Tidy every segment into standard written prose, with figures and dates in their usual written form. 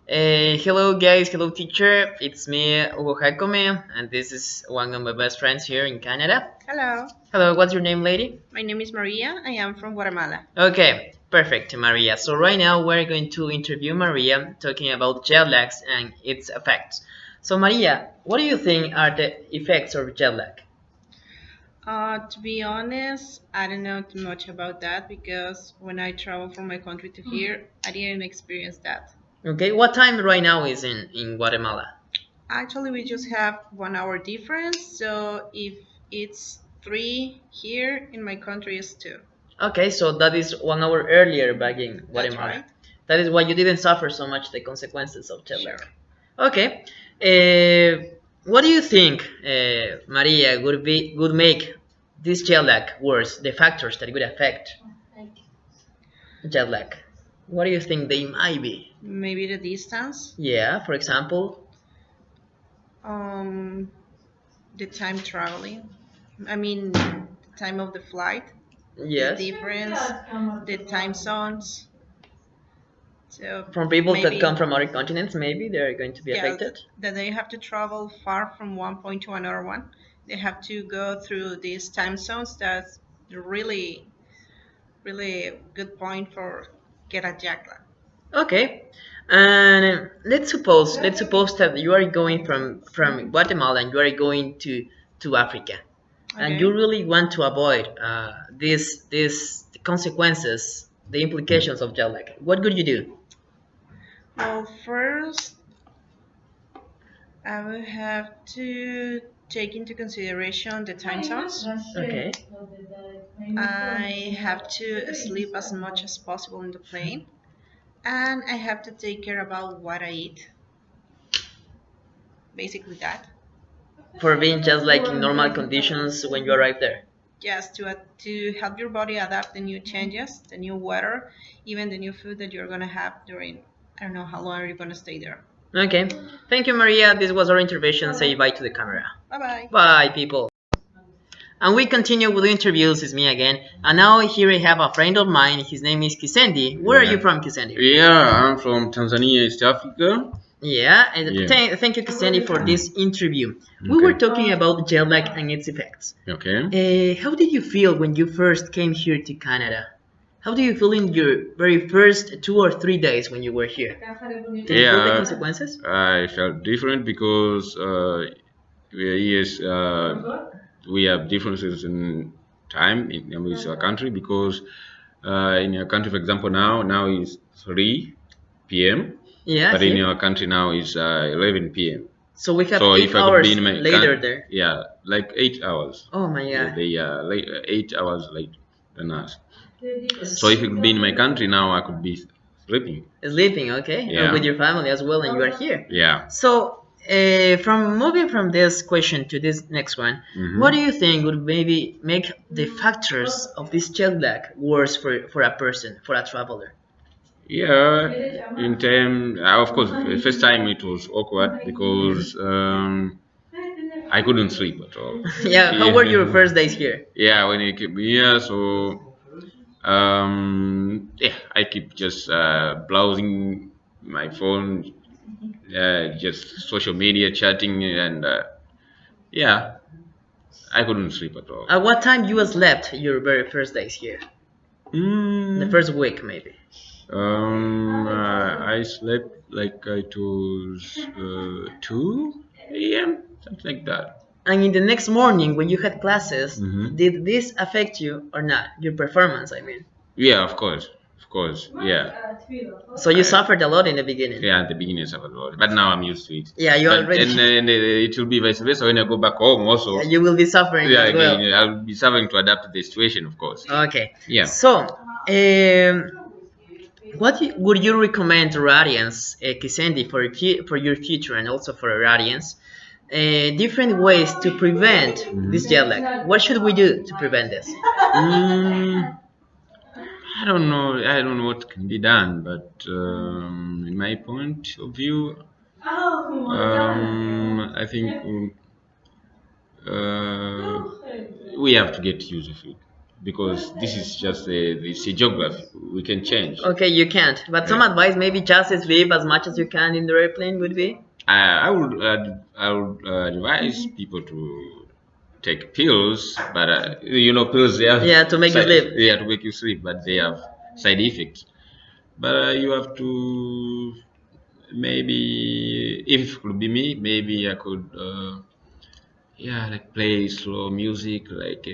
Hello guys, hello teacher. It's me, Hugo Jacome, and this is one of my best friends here in Canada. Hello, Hello, what's your name, lady? my name is Maria. I am from Guatemala. Okay, perfect, Maria. So right now we're going to interview Maria, talking about jet lags and its effects. So Maria, what do you think are the effects of jet lag? To be honest, I don't know too much about that because when I travel from my country to here, I didn't experience that. Okay, what time right now is in Guatemala? Actually, we just have 1 hour difference, so if it's 3 here in my country, it's 2. Okay, so that is 1 hour earlier back in That's Guatemala. right. That is why you didn't suffer so much the consequences of jet lag. Sure. Okay. What do you think, Maria, would make this jet lag worse? The factors that would affect jet lag. What do you think they might be? Maybe the distance, Yeah, for example. um, the time traveling. I mean, the time of the flight, the Yes. difference, the time zones. So From people that maybe, come from other continents, maybe they're going to be yeah, affected. that they have to travel far from one point to another one. They have to go through these time zones. That's really, really good point for get a jet lag. Okay. And let's suppose that you are going from Guatemala and you are going to Africa, and you Okay. really want to avoid these consequences, the implications of jet lag. What could you do? Well, first, I will have to take into consideration the time zones. Okay. I have to sleep as much as possible in the plane, and I have to take care about what I eat. Basically, that. For being just like in normal conditions when you arrive there. Just to help your body adapt the new changes, the new weather, even the new food that you're gonna have during. I don't know how long are you gonna stay there. Okay. Thank you, Maria. This was our intervention. Say bye to the camera. Bye bye. Bye, people. And we continue with the interviews. It's me again. And now here I have a friend of mine. His name is Kisendi. Where are you from, Kisendi? Yeah, I'm from Tanzania, East Africa. Yeah, and Yeah. thank you, Kisendi, for this interview. We were talking about jet lag and its effects. Okay. How did you feel when you first came here to Canada? How do you feel in your very first 2 or 3 days when you were here? Did you feel the Yeah, consequences? I felt different because yes, we have differences in time in with our country because in your country, for example, now is 3 p.m. Yeah, but in here. your country now is 11 p.m. So we have So eight if I could be hours in my later there. yeah, like 8 hours. Oh my Yeah, god. they are 8 hours late than us. So if it could be in my country now, I could be sleeping. Sleeping, okay? And Yeah. with your family as well, and you are here. Yeah. So, from moving from this question to this next one, what do you think would maybe make the factors of this jet lag worse for a person, for a traveler? Yeah, in time, of course, the first time it was awkward because I couldn't sleep at all. Yeah, how were your first days here? Yeah, when I came here, so yeah, I keep just browsing my phone, just social media, chatting, and yeah, I couldn't sleep at all. At what time you slept your very first days here? The first week, maybe. I slept like it was 2 a.m. something like that. And in the next morning, when you had classes, Mhm. did this affect you or not? Your performance, I mean. Yeah, of course, yeah. So you suffered a lot in the beginning. Yeah, at the beginning I suffered a lot, but now I'm used to it. Yeah, you But already. and it will be vice versa when I go back home also. Yeah, you will be suffering Yeah, as well. again, I'll be suffering to adapt to the situation, of course. Okay. Yeah. So, would you recommend to our audience, Kisendi, for your future and also for our audience, different ways to prevent this jet lag? What should we do to prevent this? Mm, I don't know what can be done, but in my point of view, I think we have to get used of it because this is just the geography. We can change. Okay, you can't. But some Yeah. advice, maybe just sleep as much as you can in the airplane would be. I would advise people to take pills, but pills they have Yeah, to make you sleep. yeah, to make you sleep, but they have side effects. But you have to maybe, if it could be me, maybe I could yeah, like play slow music like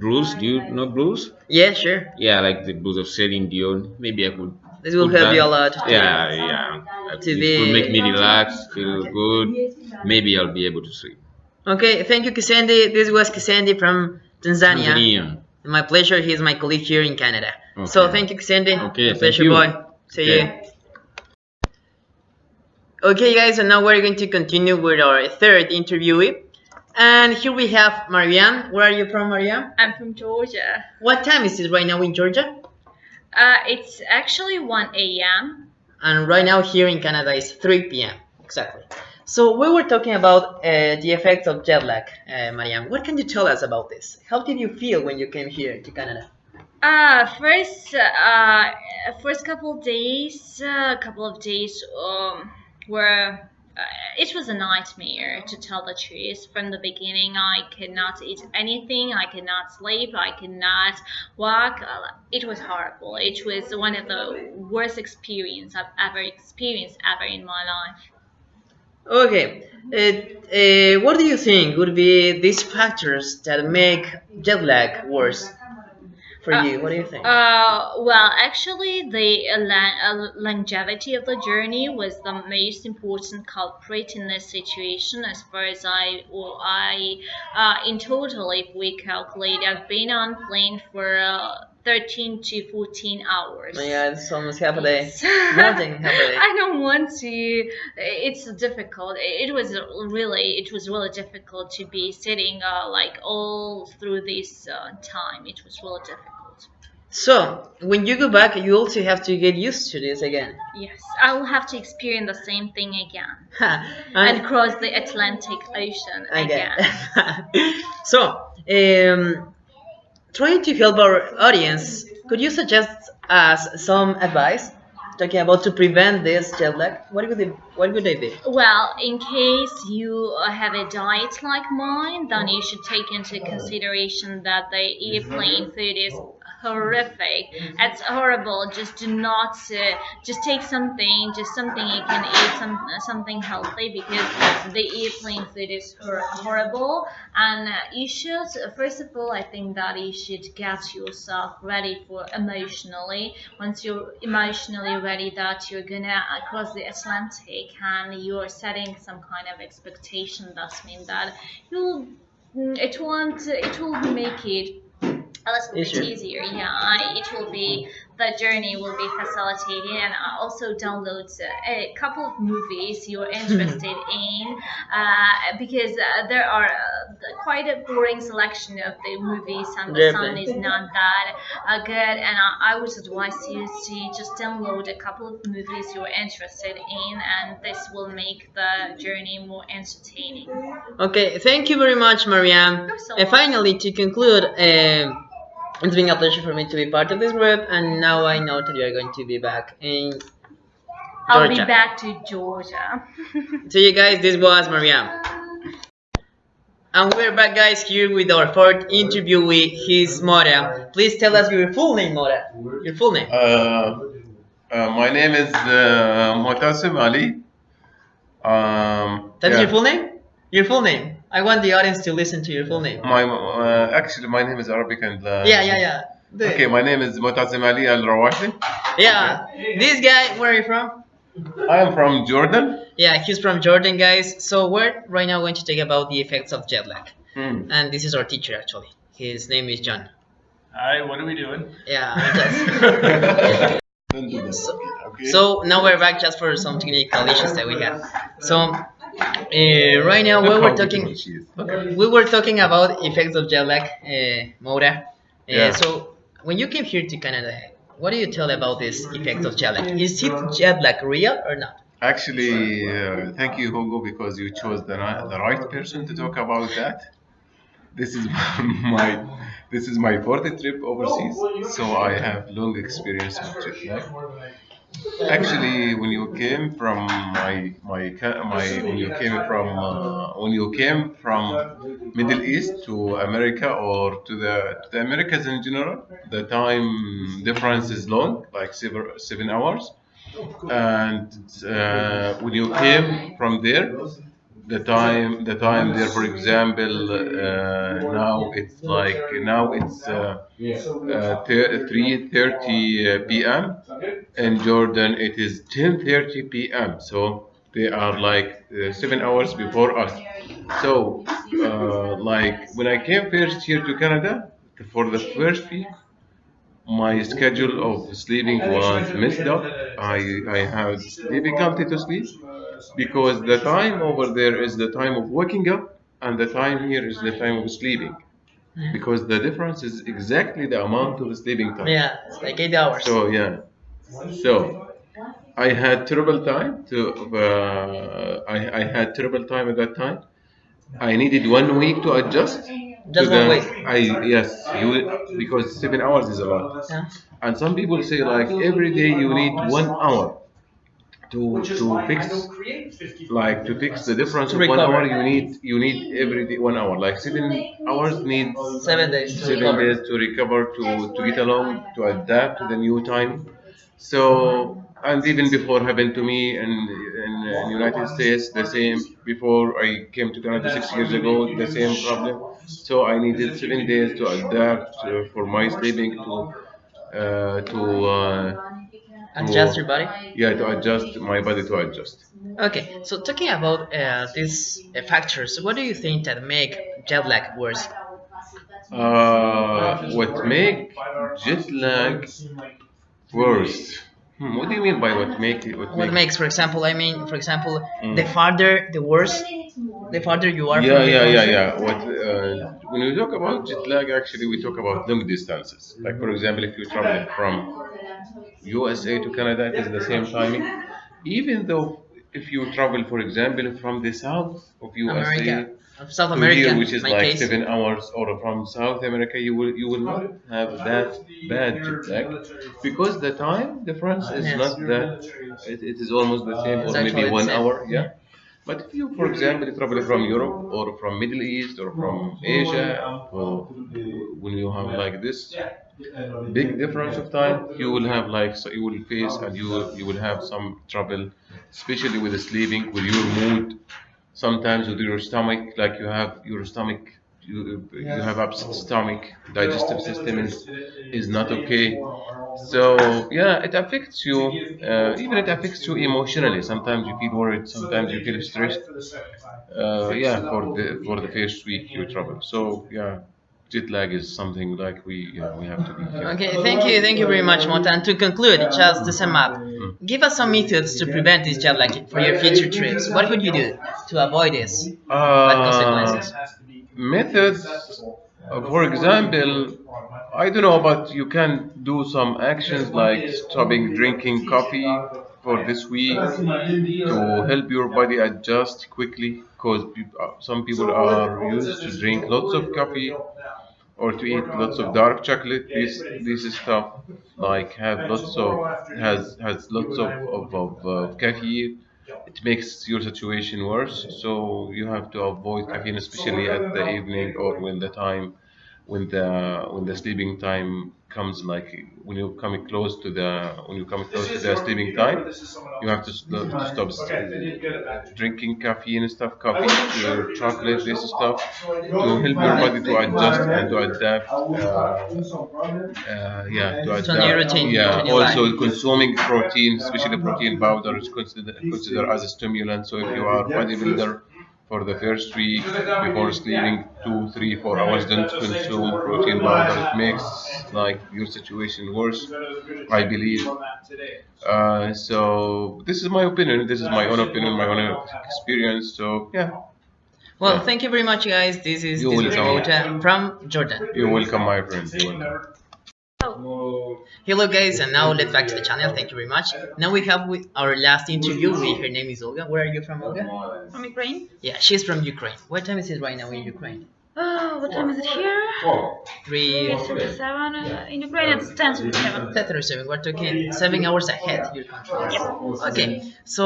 blues. Do you know blues? Yeah, sure. Yeah, like the blues of Celine Dion. Maybe I could This will put help you a that. lot to, Yeah, yeah. to It could make me be. relax, feel good. Maybe I'll be able to sleep. Okay, thank you, Kisendi. This was Kisendi from Tanzania. Tanzania. My pleasure. He's my colleague here in Canada. So Okay. thank you, Kisendi. Okay, My thank pleasure, you. boy. See Okay. you. Okay, guys, so now we're going to continue with our third interviewee. And here we have Marianne. Where are you from, Marianne? I'm from Georgia. What time is it right now in Georgia? It's actually 1 a.m. And right now here in Canada is 3 p.m. Exactly. So we were talking about the effects of jet lag, Marianne. What can you tell us about this? How did you feel when you came here to Canada? First couple of days, were it was a nightmare, to tell the truth. From the beginning, I could not eat anything, I could not sleep, I could not walk. It was horrible. It was one of the worst experience I've ever experienced ever in my life. Okay. What do you think would be these factors that make jet lag worse for you? What do you think? Well, actually, the longevity of the journey was the most important culprit in this situation. As far as in total, if we calculate, I've been on plane for 13 to 14 hours. Yeah, it's almost half a day. Yes. More than half a day. I don't want to. It's difficult. It was really difficult to be sitting like all through this time. It was really difficult. So, when you go back, you also have to get used to this again. Yes, I will have to experience the same thing again and and cross the Atlantic Ocean again. So, trying to help our audience, could you suggest us some advice talking about to prevent this jet lag? What would they be? Well, in case you have a diet like mine, then you should take into consideration that the airplane food is horrific. It's horrible. Just do not. Just take something. Just something you can eat. Something healthy, because the airplane food is horrible. And you should. First of all, I think that you should get yourself ready for emotionally. Once you're emotionally ready that you're gonna cross the Atlantic and you're setting some kind of expectation, that means that it will make it a little bit easier. Yeah, it will be, the journey will be facilitated. And I also download a couple of movies you're interested in, because there are quite a boring selection of the movies, and the sound is not that good. And I would advise you to just download a couple of movies you're interested in, and this will make the journey more entertaining. Okay, thank you very much, Marianne. You're so And finally, to conclude, it's been a pleasure for me to be part of this group, and now I know that you are going to be back in Georgia. I'll be back to Georgia. See you guys, this was Marianne. And we're back, guys, here with our fourth interviewee. He's Mora. Please tell us your full name, Mora. Your full name. My name is Motasim Ali. That's your full name? Your full name. I want the audience to listen to your full name. Actually, my name is Arabic and. Yeah. Okay, my name is Motasim Ali Al Rawashi. Yeah. This guy, where are you from? I am from Jordan. Yeah, he's from Jordan, guys. So we're right now going to talk about the effects of jet lag. And this is our teacher, actually. His name is John. Hi, what are we doing? Yeah, so now we're back just for some technical issues that we have. So right now we were talking about effects of jet lag, Mora. So when you came here to Canada, what do you tell about this effect of jet lag? Is it jet lag real or not? Actually, thank you, Hugo, because you chose the right person to talk about that. This is my This is my fourth trip overseas, so I have long experience with jet lag. Actually, when you came from when you came from Middle East to America or to the Americas in general, the time difference is long, like 7 hours. And when you came from there, the time there, for example, now it's 3:30 p.m. In Jordan it is 10:30 p.m. So they are like 7 hours before us. So like when I came first here to Canada for the first week, my schedule of sleeping was messed up. I had difficulty to sleep because the time over there is the time of waking up, and the time here is the time of sleeping. Because the difference is exactly the amount of sleeping time. Yeah, it's like 8 hours. So yeah, so I had terrible time to. I had terrible time at that time. I needed 1 week to adjust. Just 1 week. Yes, because 7 hours is a lot. Yeah. And some people say like every day you need 1 hour to fix, like to fix the difference To of 1 hour. recover. You need every day 1 hour. Like 7 hours needs 7 days to 7 days recover. to recover, to get along, to adapt to the new time. So, and even before happened to me in United States, the same. Before I came to Canada 6 years ago, the same problem. So I needed 7 days to adapt for my sleeping to Adjust your body. yeah, to adjust my body to adjust. Okay, so talking about these factors, what do you think that make jet lag worse? What make jet lag worse? What do you mean by what make it? What makes, for example, I mean, for example, Mm. the farther, the worse, the farther you are Yeah, from the yeah, yeah, country. yeah. When we talk about jet lag, actually, we talk about long distances. Like, for example, if you travel from USA to Canada, it is the same timing. Even though if you travel, for example, from the south of USA America, South to America, here, which is my like case. 7 hours, or from South America, you will not have that bad jet lag because the time difference is Yes. not that. It is almost the same, It's or maybe actually the one same. hour. Yeah. But if you, for example, travel from Europe or from Middle East or from Asia, or when you have like this big difference of time, you will have like, so you will face, and you will have some trouble, especially with the sleeping, with your mood, sometimes with your stomach, like you have your stomach, you have upset stomach, digestive system is not okay. So yeah, it affects you. Even it affects you emotionally. Sometimes you feel worried, sometimes you feel stressed. Yeah, for the first week you travel. So yeah, jet lag is something like we have to be careful. Okay, thank you very much, Mota. And to conclude, just to sum up, give us some methods to prevent this jet lag for your future trips. What would you do to avoid this bad consequences? Methods, for example, I don't know, but you can do some actions like stopping drinking coffee for this week to help your body adjust quickly, because some people are used to drink lots of coffee or to eat lots of dark chocolate. This stuff like have lots of has lots of caffeine. It makes your situation worse. So you have to avoid caffeine, especially at the evening, or when the sleeping time comes, like when you come close to the sleeping time, you have to stop drinking caffeine stuff, coffee, chocolate, this stuff, to help your body to adjust and to adapt. Yeah, to To a new adapt. routine, to Yeah, a new also life. consuming protein, especially protein powder, is considered as a stimulant. So if you are bodybuilder, for the first week before sleeping, 2, 3, 4 hours, don't consume protein powder. It makes like your situation worse, I believe. So this is my opinion. This is my own opinion, my own experience. So yeah, Well, yeah. thank you very much, you guys. This You're was welcome. Mota from Jordan. You're welcome, my friend. You're welcome. Hello, guys, and now let's back to the channel. Thank you very much. Now we have with our last interview. Her name is Olga. Where are you from, Olga? From Ukraine. Yeah, she's from Ukraine. What time is it right now in Ukraine? What time is it here? 3:37. 3:37. In Ukraine, it's 10:37. 10:37. We're talking 7 hours ahead your country. Okay, so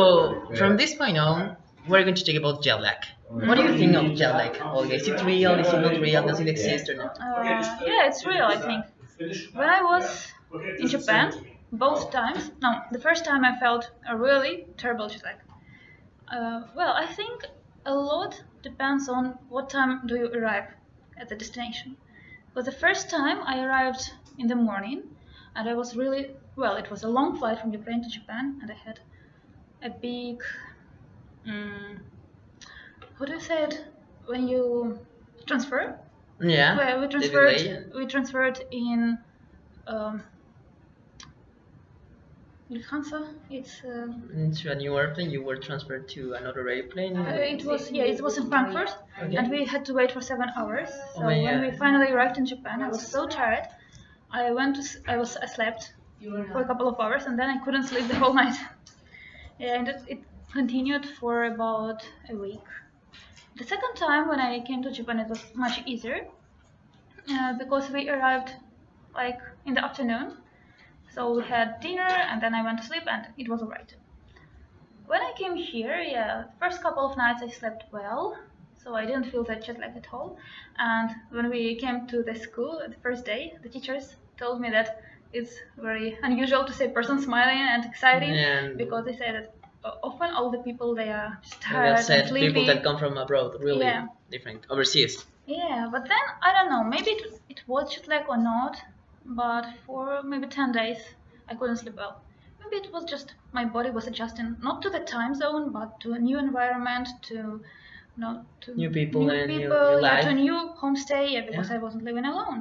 from this point on, we're going to talk about jet lag. What do you think of jet lag? Olga? Is it real? Is it not real? Does it exist or not? Yeah, it's real, I think. When I was in Japan, both times, no, the first time I felt a really terrible jet lag. Well, I think a lot depends on what time do you arrive at the destination. But the first time I arrived in the morning, and I was really, well, it was a long flight from Ukraine to Japan, and I had a big, how do you say it, when you transfer? Yeah. Well, we the delay. transferred in Lufthansa. It's Into a new airplane, you were transferred to another airplane. it was in Frankfurt, Okay. and we had to wait for 7 hours. So Oh my when we God. finally arrived in Japan, I was so tired. I slept for a couple of hours, and then I couldn't sleep the whole night. Yeah, and it continued for about a week. The second time when I came to Japan, it was much easier because we arrived like in the afternoon. So we had dinner, and then I went to sleep, and it was alright. When I came here, yeah, first couple of nights I slept well, so I didn't feel that jet lag at all. And when we came to the school the first day, the teachers told me that it's very unusual to see a person smiling and exciting Yeah. because they say that often all the people they are just Like I tired and said, sleepy. people that come from abroad, really Yeah. different, overseas. Yeah, but then I don't know. Maybe it was jet lag or not, but for maybe 10 days I couldn't sleep well. Maybe it was just my body was adjusting not to the time zone, but to a new environment, to to New people and new yeah, life. to a new homestay, yeah, because Yeah. I wasn't living alone.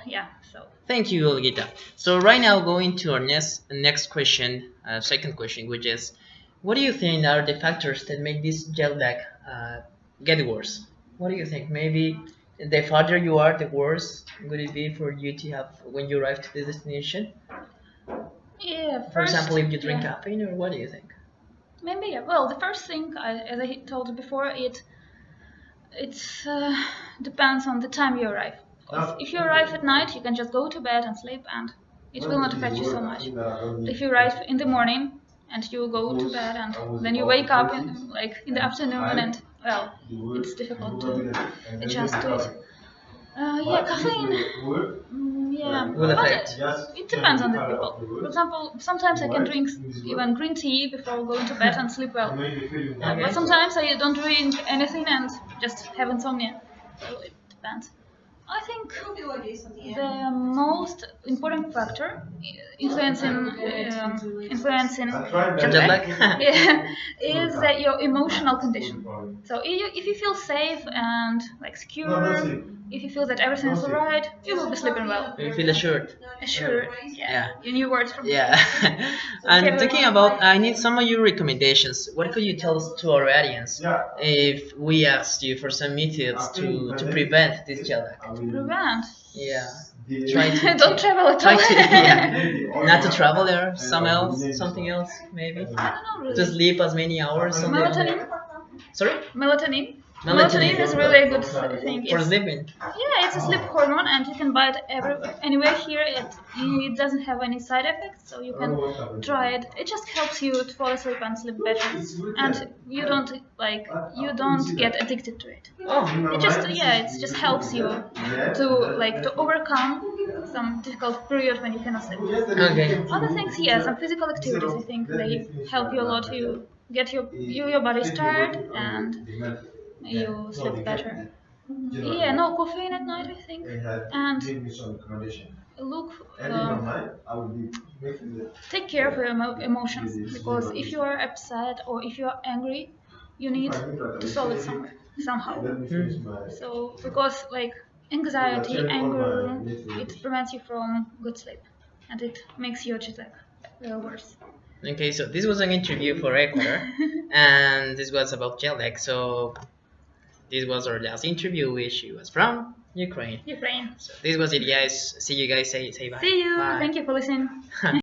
Yeah, so Thank you, Olgita. So right now, going to our next question, second question, which is, what do you think are the factors that make this jet lag get worse? What do you think? Maybe the farther you are, the worse would it be for you to have when you arrive to the destination? yeah. For First, example, if you drink yeah, caffeine, or what do you think? maybe yeah. Well, the first thing, as I told you before, it's depends on the time you arrive. If you arrive at night, you can just go to bed and sleep, and it will not affect you so much. If you arrive in the morning and you go to bed, and then you wake up in the afternoon, and well, it's difficult to adjust to it. Yeah, caffeine. Yeah, Will but affect. it depends on the people. For example, sometimes I can drink even green tea before going to bed and sleep well. But sometimes I don't drink anything and just have insomnia. So it depends. I think the most important factor influencing jet Jet lag lag? yeah, is that your emotional condition. So if you feel safe and like secure, if you feel that everything is alright, you will be sleeping well. You feel assured. Sure, yeah. You new words from Yeah. And talking about, I need some of your recommendations. What could you tell us to our audience if we asked you for some methods to prevent this jet lag? prevent. Yeah. Try to Don't travel at try all. to yeah. Not to travel there. Something else maybe. I don't know really. To sleep as many hours. Something. Melatonin. Sorry. Melatonin. Melatonin. Melatonin is really a good thing. For It's, sleeping. yeah, it's a sleep hormone, and you can buy it anywhere here. It doesn't have any side effects, so you can try it. It just helps you to fall asleep and sleep better, and you don't get addicted to it. Oh. It just helps you to overcome some difficult period when you cannot sleep. Okay. Other things, yeah, some physical activities. I think they help you a lot. You get your body tired and you sleep better. Yeah, no caffeine at night, I think. And look, take care of your emotions, because if you are upset or if you are angry, you need to solve it somehow. So because like anxiety, anger, it prevents you from good sleep, and it makes your jet lag worse. Okay, so this was an interview for Ecuador, and this was about jet lag. So this was our last interview, which she was from Ukraine. Ukraine. So this was it, guys. See you guys. Say bye. See you. Bye. Thank you for listening.